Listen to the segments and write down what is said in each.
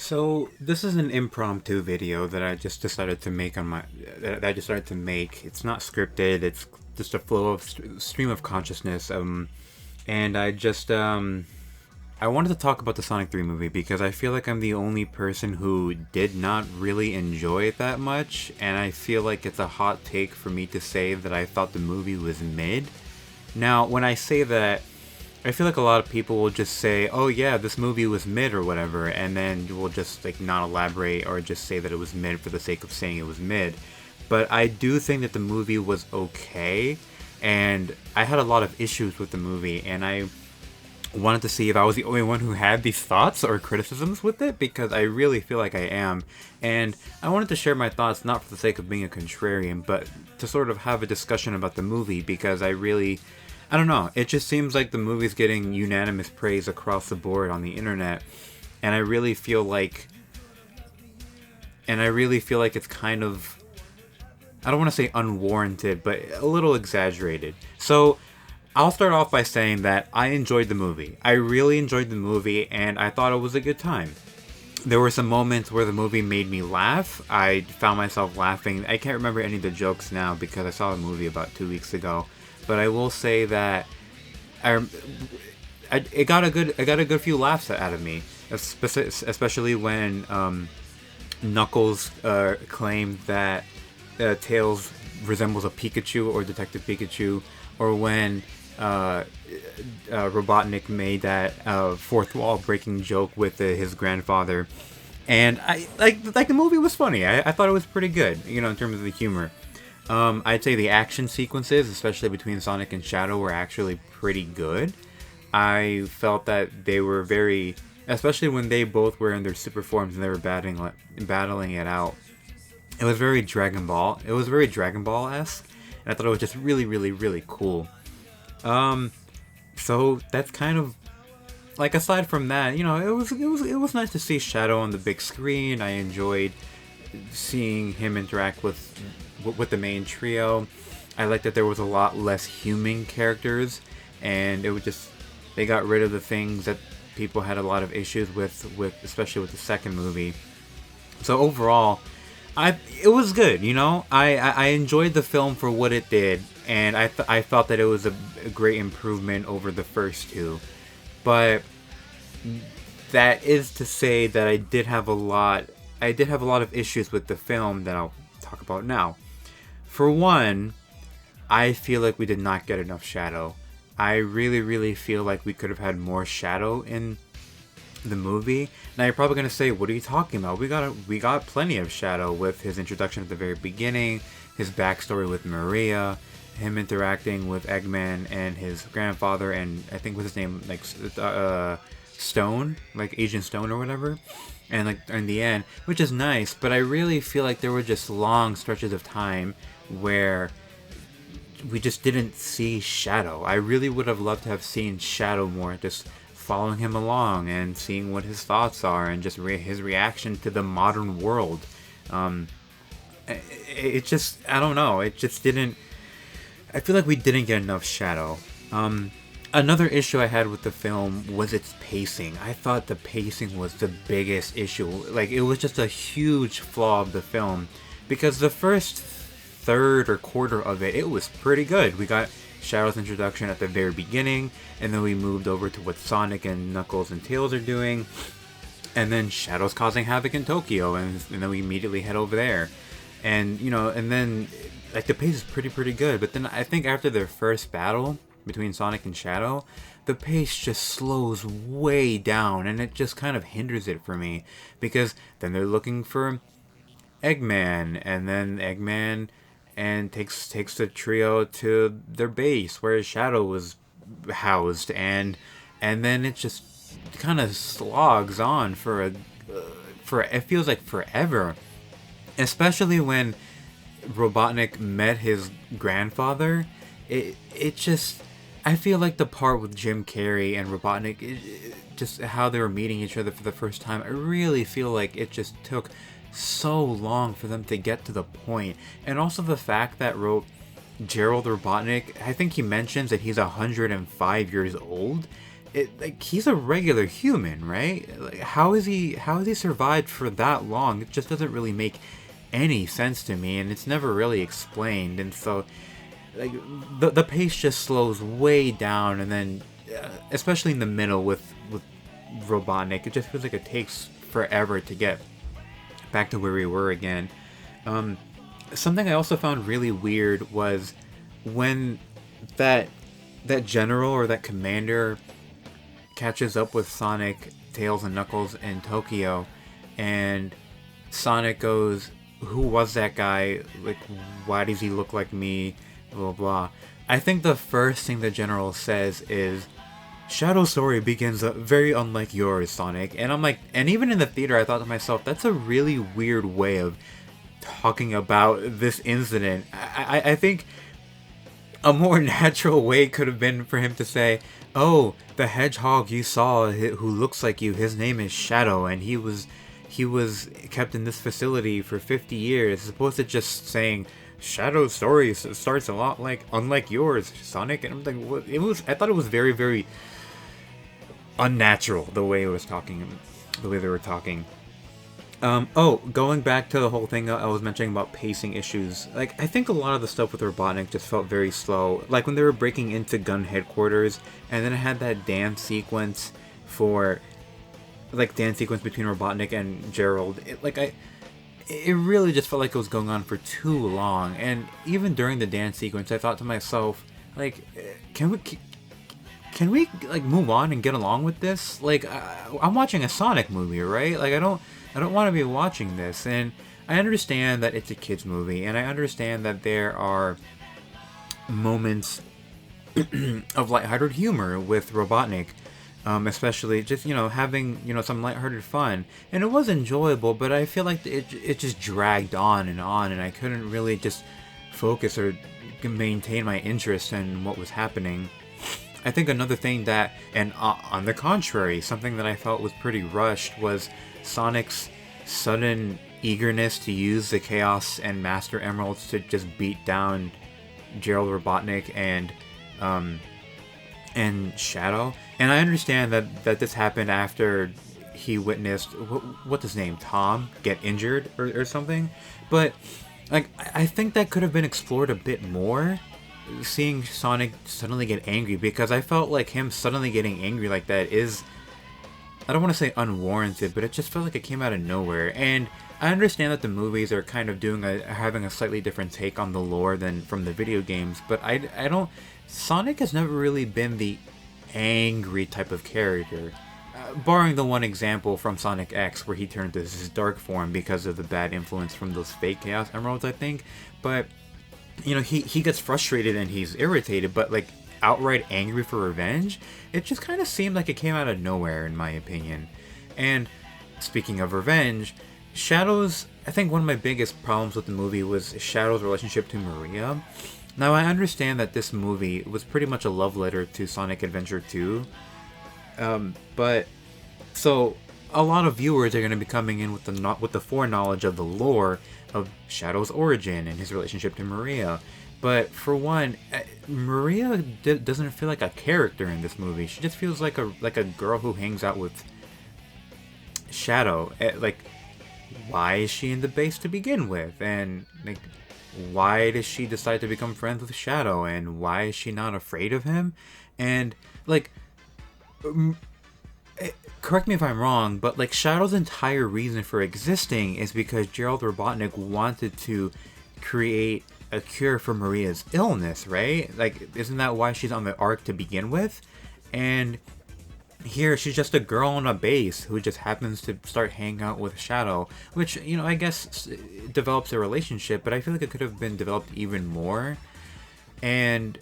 So this is an impromptu video that I just decided to make on my that I decided to make. It's not scripted. It's just a flow of stream of consciousness. And I wanted to talk about the Sonic 3 movie because I feel like I'm the only person who did not really enjoy it that much, and I feel like it's a hot take for me to say that I thought the movie was mid. Now, when I say that, I feel like a lot of people will just say, "Oh yeah, this movie was mid" or whatever, and then will just like not elaborate or just say that it was mid for the sake of saying it was mid. But I do think that the movie was okay, and I had a lot of issues with the movie, and I wanted to see if I was the only one who had these thoughts or criticisms with it, because I really feel like I am. And I wanted to share my thoughts not for the sake of being a contrarian, but to sort of have a discussion about the movie, because I don't know, it just seems like the movie's getting unanimous praise across the board on the internet, and I really feel like it's kind of, I don't want to say unwarranted, but a little exaggerated. So I'll start off by saying that I enjoyed the movie. I really enjoyed the movie, and I thought it was a good time. There were some moments where the movie made me laugh. I found myself laughing. I can't remember any of the jokes now because I saw the movie about 2 weeks ago. But I will say that I, it got a good few laughs out of me, especially when Knuckles claimed that Tails resembles a Pikachu or Detective Pikachu, or when Robotnik made that fourth wall breaking joke with his grandfather, and I like the movie was funny. I thought it was pretty good, in terms of the humor. I'd say the action sequences, especially between Sonic and Shadow, were actually pretty good. I felt that they were very, especially when they both were in their super forms and they were battling it out. It was very Dragon Ball. It was very Dragon Ball-esque, and I thought it was just really, really, really cool. So that's kind of like, aside from that, it was nice to see Shadow on the big screen. I enjoyed seeing him interact with the main trio. I liked that there was a lot less human characters, and it was just, they got rid of the things that people had a lot of issues with especially with the second movie. So overall, it was good. I enjoyed the film for what it did, and I thought that it was a great improvement over the first two. But that is to say that I did have a lot of issues with the film that I'll talk about now. For one, I feel like we did not get enough Shadow. I really, really feel like we could have had more Shadow in the movie. Now you're probably gonna say, "What are you talking about? We got plenty of Shadow with his introduction at the very beginning, his backstory with Maria, him interacting with Eggman and his grandfather, and I think what's his name, like Stone, like Agent Stone or whatever." And like in the end, which is nice, but I really feel like there were just long stretches of time where we just didn't see Shadow. I really would have loved to have seen Shadow more, just following him along and seeing what his thoughts are and just his reaction to the modern world. It just, I don't know, it just didn't, I feel like we didn't get enough Shadow. Another issue I had with the film was its pacing. I thought the pacing was the biggest issue. Like, it was just a huge flaw of the film, because the first third or quarter of it was pretty good. We got Shadow's introduction at the very beginning, and then we moved over to what Sonic and Knuckles and Tails are doing, and then Shadow's causing havoc in Tokyo, and then we immediately head over there. And, and then, like, the pace is pretty good, but then I think after their first battle between Sonic and Shadow, the pace just slows way down, and it just kind of hinders it for me, because then they're looking for Eggman, and then Eggman and takes the trio to their base where Shadow was housed, and then it just kind of slogs on for it feels like forever, especially when Robotnik met his grandfather. It just, I feel like the part with Jim Carrey and Robotnik, just how they were meeting each other for the first time, I really feel like it just took so long for them to get to the point. And also the fact that Gerald Robotnik, I think he mentions that he's 105 years old. like he's a regular human, right? Like, how has he survived for that long? It just doesn't really make any sense to me, and it's never really explained. And so, like, the pace just slows way down, and then especially in the middle with Robotnik, it just feels like it takes forever to get back to where we were again. Something I also found really weird was when that general or that commander catches up with Sonic, Tails, and Knuckles in Tokyo, and Sonic goes, "Who was that guy? Like, why does he look like me? Blah, blah." I think the first thing the general says is, "Shadow's story begins very unlike yours, Sonic." And I'm like, and even in the theater, I thought to myself, that's a really weird way of talking about this incident. I think a more natural way could have been for him to say, "Oh, the hedgehog you saw who looks like you, his name is Shadow, and he was kept in this facility for 50 years, as opposed to just saying, "Shadow's story starts a lot like unlike yours, Sonic." And I'm like, what? I thought it was very, very unnatural the way they were talking. Going back to the whole thing I was mentioning about pacing issues, like, I think a lot of the stuff with Robotnik just felt very slow. Like, when they were breaking into gun headquarters, and then it had that dance sequence between Robotnik and Gerald. It really just felt like it was going on for too long. And even during the dance sequence, I thought to myself, like, can we like move on and get along with this? Like, I'm watching a Sonic movie, right? Like, I don't want to be watching this. And I understand that it's a kids movie, and I understand that there are moments of lighthearted humor with Robotnik, especially just, having, some lighthearted fun. And it was enjoyable, but I feel like it just dragged on, and I couldn't really just focus or maintain my interest in what was happening. I think another thing on the contrary, something that I felt was pretty rushed was Sonic's sudden eagerness to use the Chaos and Master Emeralds to just beat down Gerald, Robotnik, and Shadow. And I understand that this happened after he witnessed what's his name, Tom, get injured or something. But like, I think that could have been explored a bit more, seeing Sonic suddenly get angry, because I felt like him suddenly getting angry like that is, I don't want to say unwarranted, but it just felt like it came out of nowhere. And I understand that the movies are kind of having a slightly different take on the lore than from the video games, but I don't. Sonic has never really been the angry type of character, barring the one example from Sonic X where he turned to his dark form because of the bad influence from those fake Chaos Emeralds, I think. But he gets frustrated and he's irritated, but like outright angry for revenge, it just kind of seemed like it came out of nowhere, in my opinion. And speaking of revenge, I think one of my biggest problems with the movie was Shadow's relationship to Maria. Now, I understand that this movie was pretty much a love letter to Sonic Adventure 2, but so a lot of viewers are going to be coming in with the foreknowledge of the lore of Shadow's origin and his relationship to Maria. But for one, Maria doesn't feel like a character in this movie. She just feels like a girl who hangs out with Shadow. Like, why is she in the base to begin with? And like, why does she decide to become friends with Shadow? And why is she not afraid of him? And like, correct me if I'm wrong, but like, Shadow's entire reason for existing is because Gerald Robotnik wanted to create a cure for Maria's illness, right? Like, isn't that why she's on the arc to begin with? And here she's just a girl on a base who just happens to start hanging out with Shadow, which, I guess develops a relationship, but I feel like it could have been developed even more. And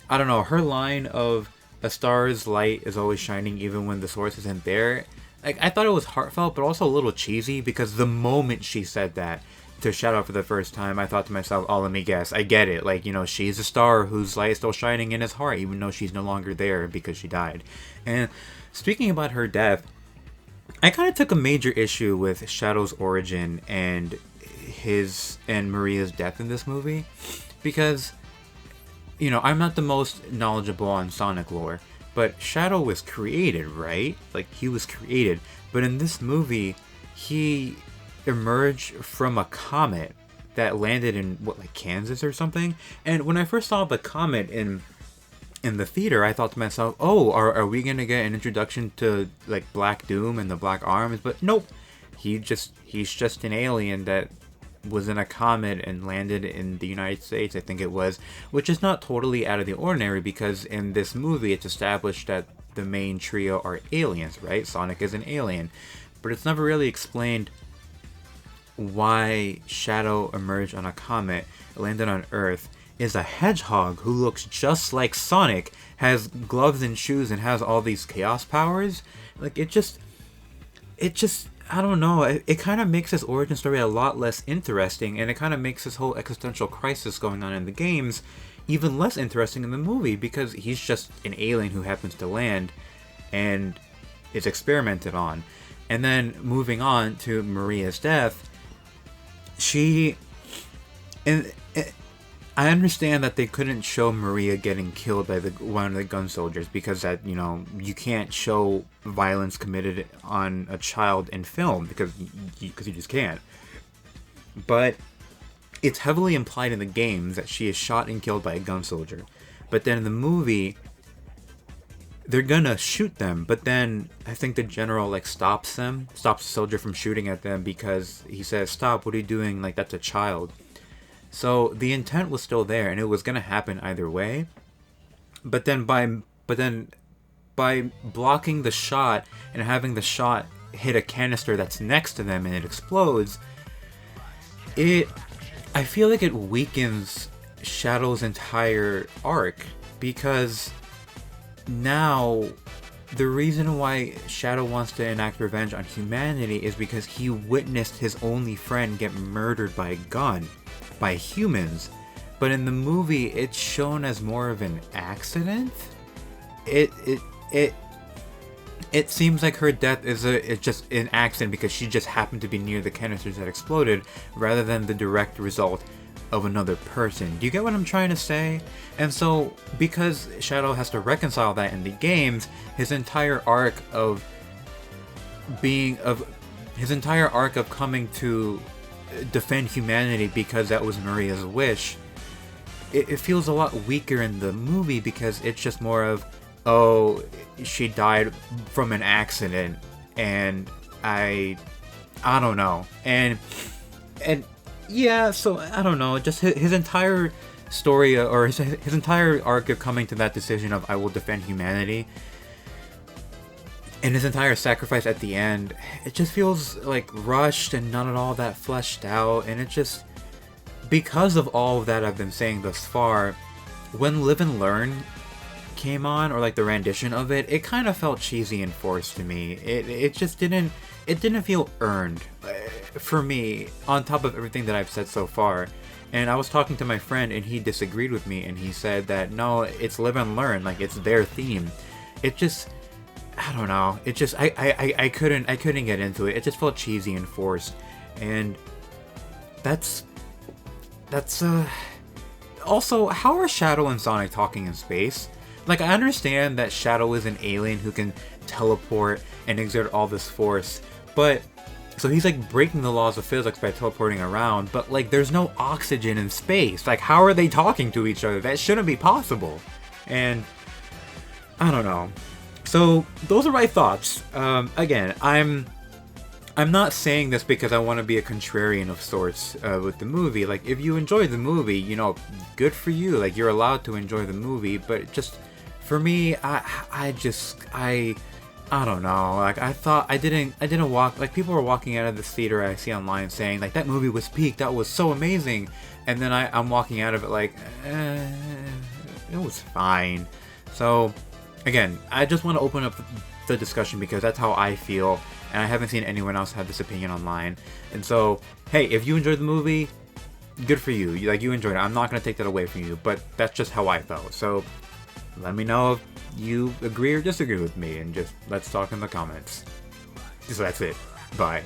I don't know, her line of "a star's light is always shining even when the source isn't there," like, I thought it was heartfelt, but also a little cheesy, because the moment she said that to Shadow for the first time, I thought to myself, oh, let me guess, I get it. Like, she's a star whose light is still shining in his heart, even though she's no longer there because she died. And speaking about her death, I kind of took a major issue with Shadow's origin and Maria's death in this movie, because, I'm not the most knowledgeable on Sonic lore, but Shadow was created, right? Like, he was created. But in this movie, he emerged from a comet that landed in, what, like Kansas or something? And when I first saw the comet in the theater, I thought to myself, oh, are we gonna get an introduction to, like, Black Doom and the Black Arms? But nope. He's just an alien that was in a comet and landed in the United States, I think it was, which is not totally out of the ordinary because in this movie it's established that the main trio are aliens, right? Sonic is an alien. But it's never really explained why Shadow emerged on a comet, landed on Earth, is a hedgehog who looks just like Sonic, has gloves and shoes, and has all these chaos powers. Like, it just, I don't know, it kind of makes this origin story a lot less interesting, and it kind of makes this whole existential crisis going on in the games even less interesting in the movie, because he's just an alien who happens to land and is experimented on. And then moving on to Maria's death, I understand that they couldn't show Maria getting killed by one of the gun soldiers because that, you can't show violence committed on a child in film because you just can't. But it's heavily implied in the games that she is shot and killed by a gun soldier. But then in the movie, they're gonna shoot them, but then I think the general stops the soldier from shooting at them because he says, "Stop, what are you doing? Like, that's a child." So the intent was still there, and it was gonna happen either way. But then by blocking the shot and having the shot hit a canister that's next to them and it explodes, I feel like it weakens Shadow's entire arc, because now the reason why Shadow wants to enact revenge on humanity is because he witnessed his only friend get murdered by a gun by humans. But in the movie, it's shown as more of an accident. It seems like her death is just an accident because she just happened to be near the canisters that exploded, rather than the direct result of another person. Do you get what I'm trying to say? And so, because Shadow has to reconcile that in the games, his entire arc of coming to defend humanity because that was Maria's wish, it feels a lot weaker in the movie because it's just more of, oh, she died from an accident, and I don't know, and yeah, so I don't know, just his entire story, or his entire arc of coming to that decision of I will defend humanity, and his entire sacrifice at the end, it just feels like rushed and not at all that fleshed out. And it just, because of all of that I've been saying thus far, when Live and Learn came on, or the rendition of it, it kind of felt cheesy and forced to me. It just didn't feel earned for me, on top of everything that I've said so far. And I was talking to my friend and he disagreed with me, and he said that no, it's Live and Learn, it's their theme. It just, I don't know, it just, I couldn't get into it. It just felt cheesy and forced. And that's also, how are Shadow and Sonic talking in space? I understand that Shadow is an alien who can teleport and exert all this force, but so he's breaking the laws of physics by teleporting around, but there's no oxygen in space. How are they talking to each other? That shouldn't be possible. And I don't know. So those are my thoughts. Again, I'm not saying this because I want to be a contrarian of sorts with the movie. If you enjoy the movie, good for you. You're allowed to enjoy the movie, but just for me, I don't know. I thought I didn't walk. People were walking out of this theater, I see online, saying that movie was peak. That was so amazing. And then I'm walking out of it it was fine. So again, I just want to open up the discussion because that's how I feel, and I haven't seen anyone else have this opinion online. And so, hey, if you enjoyed the movie, good for you. You enjoyed it. I'm not gonna take that away from you, but that's just how I felt. So let me know if you agree or disagree with me, and just let's talk in the comments. So that's it. Bye.